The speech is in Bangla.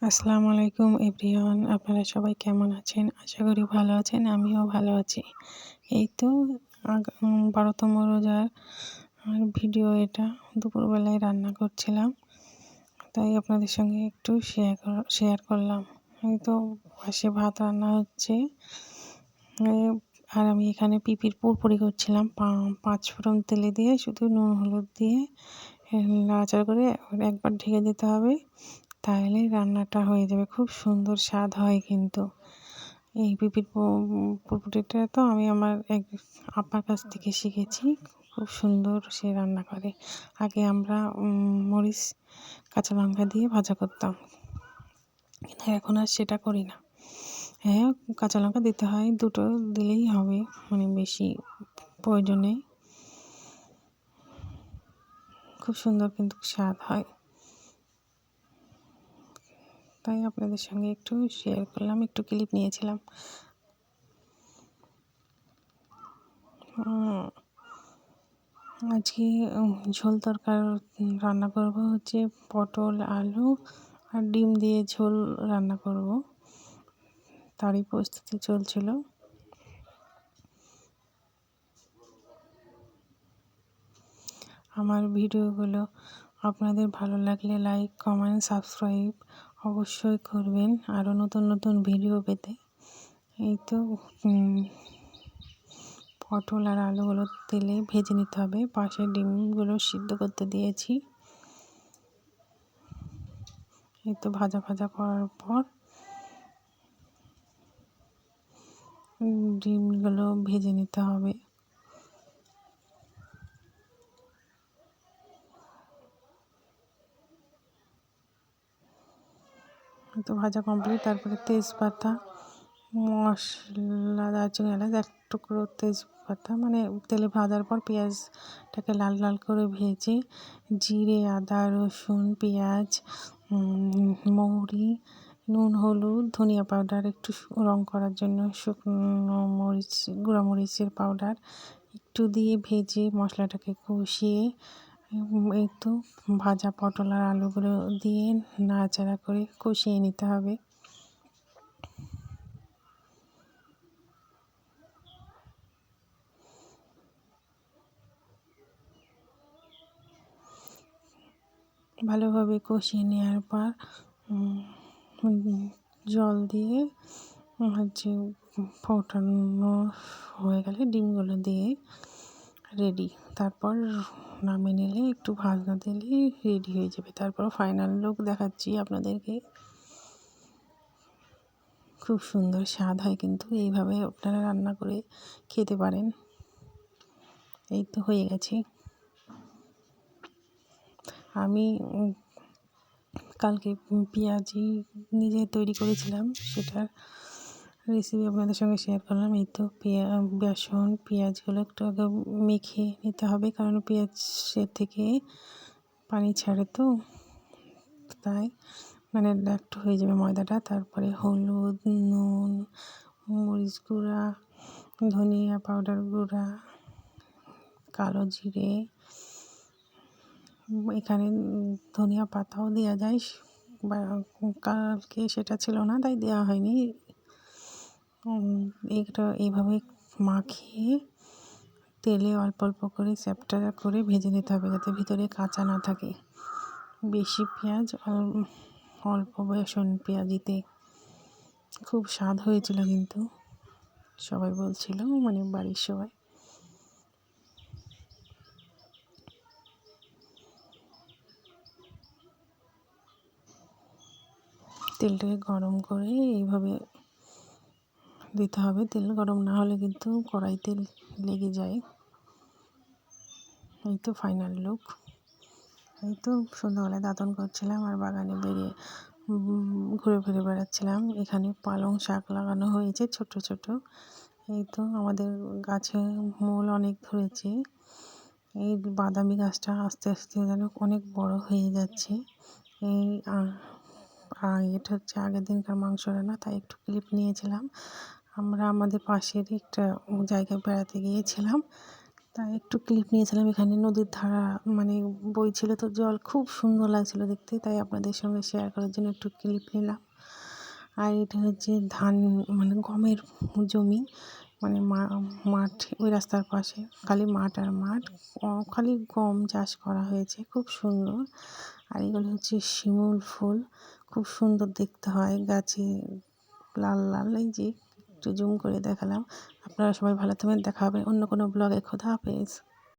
আসসালামু আলাইকুম এভরিওয়ান, আপনারা সবাই কেমন আছেন? আশা করি ভালো আছেন। আমিও ভালো আছি। এই তো ১২তম রোজার ভিডিও এটা। দুপুরবেলায় রান্না করছিলাম, তাই আপনাদের সঙ্গে একটু শেয়ার করলাম। এই তো পাশে ভাত রান্না হচ্ছে, আর আমি এখানে পিপির পুরপুরি করছিলাম। ৫ ফোড়ন তেলে দিয়ে শুধু নুন হলুদ দিয়ে নাড়াচাড়া করে একবার ঢেকে দিতে হবে, তাহলে রান্নাটা হয়ে যাবে। খুব সুন্দর স্বাদ হয় কিন্তু। এই পিপির পুরপুরিটা তো আমি আমার এক আপার কাছ থেকে শিখেছি। খুব সুন্দর সে রান্না করে। আগে আমরা মরিচ কাঁচা লঙ্কা দিয়ে ভাজা করতাম, কিন্তু এখন আর সেটা করি না। হ্যাঁ, কাঁচা লঙ্কা দিতে হয়, দুটো দিলেই হবে, মানে বেশি প্রয়োজন নেই। খুব সুন্দর কিন্তু স্বাদ হয়, তাই আপনাদের সঙ্গে একটু শেয়ার করলাম, একটু ক্লিপ নিয়েছিলাম। আজকে ঝোল তরকারি রান্না করব হচ্ছে পটল আলু আর ডিম দিয়ে ঝোল রান্না করব, তারই প্রস্তুতি চলছিল। আমার ভিডিওগুলো আপনাদের ভালো লাগলে লাইক কমেন্ট সাবস্ক্রাইব অবশ্যই করবেন, আরও নতুন নতুন ভিডিও পেতে। এই তো পটল আর আলুগুলো তেলে ভেজে নিতে হবে। পাশে ডিমগুলো সিদ্ধ করতে দিয়েছি। এই তো ভাজা করার পর ডিমগুলো ভেজে নিতে হবে। তো ভাজা কমপ্লিট। তারপরে তেজপাতা, মশলা, দারচিনি, এলাচ, এক টুকরো তেজপাতা, মানে তেলে ভাজার পর পেঁয়াজটাকে লাল লাল করে ভেজে জিরে, আদা, রসুন, পেঁয়াজ, মৌরি, নুন, হলুদ, ধনিয়া পাউডার, একটু রং করার জন্য শুকনো মরিচ, গুঁড়া মরিচের পাউডার একটু দিয়ে ভেজে মশলাটাকে কষিয়ে এই তো ভাজা পটল আর আলুগুলো দিয়ে নাড়াচাড়া করে কষিয়ে নিতে হবে। ভালোভাবে কষিয়ে নেওয়ার পর জল দিয়ে হচ্ছে ফোটানো হয়ে গেলে ডিমগুলো দিয়ে রেডি। তারপর নামিয়ে নিলে একটু ভাজনা দিলে রেডি হয়ে যাবে। তারপর ফাইনাল লুক দেখাচ্ছি আপনাদেরকে। খুব সুন্দর স্বাদ হয় কিন্তু, এইভাবে আপনারা রান্না করে খেতে পারেন। এই তো হয়ে গেছে। আমি কালকে পেঁয়াজি নিজে তৈরি করেছিলাম, সেটার রেসিপি আপনাদের সঙ্গে শেয়ার করলাম। এই তো বেসন পেঁয়াজগুলো একটু আগে মেখে নিতে হবে, কারণ পেঁয়াজের থেকে পানি ছাড়ে, তো তাই মানে একটু হয়ে যাবে ময়দাটা। তারপরে হলুদ, নুন, মরিচ গুঁড়া, ধনিয়া পাউডার গুঁড়া, কালো জিরে, এখানে ধনিয়া পাতাও দেওয়া যায়, কালকে সেটা ছিল না তাই দেওয়া হয়নি। এটা এইভাবে মাখিয়ে তেলে অল্প অল্প করে চ্যাপ্টা করে ভেজে নিতে হবে, যাতে ভিতরে কাঁচা না থাকে। বেশি পেঁয়াজ, অল্প বেসন পেঁয়াজিতে খুব স্বাদ হয়েছিল কিন্তু, সবাই বলছিল, মানে বাড়ির সবাই। তেলটাকে গরম করে এইভাবে দিতে হবে। তেল গরম না হলে কিন্তু কড়াইতে লেগে যায়। এই তো ফাইনাল লুক। এই তো সন্ধ্যাবেলায় দাঁতন করছিলাম আর বাগানে বেরিয়ে ঘুরে ফিরে বেড়াচ্ছিলাম। এখানে পালং শাক লাগানো হয়েছে ছোট ছোট। এই তো আমাদের গাছে মূল অনেক ধরেছে। এই বাদামি গাছটা আস্তে আস্তে যেন অনেক বড় হয়ে যাচ্ছে। এই এটা হচ্ছে আগের দিনকার মাংস রান্না, তাই একটু ক্লিপ নিয়েছিলাম। আমরা আমাদের পাশের একটা জায়গায় বেড়াতে গিয়েছিলাম, তাই একটু ক্লিপ নিয়েছিলাম। এখানে নদীর ধারা মানে বইছিল, তো জল খুব সুন্দর লাগছিল দেখতে, তাই আপনাদের সঙ্গে শেয়ার করার জন্য একটু ক্লিপ নিলাম। আর এটা হচ্ছে ধান মানে গমের জমি, মানে মাঠ ওই রাস্তার পাশে খালি মাঠ আর মাঠ, খালি গম চাষ করা হয়েছে, খুব সুন্দর। আর এগুলো হচ্ছে শিমুল ফুল, খুব সুন্দর দেখতে হয়, গাছে লাল লাল। এই যে একটু জুম করে দেখালাম। আপনারা সবাই ভালো থাকবেন, দেখা হবে অন্য কোনো ব্লগে। খোদা হাফেজ।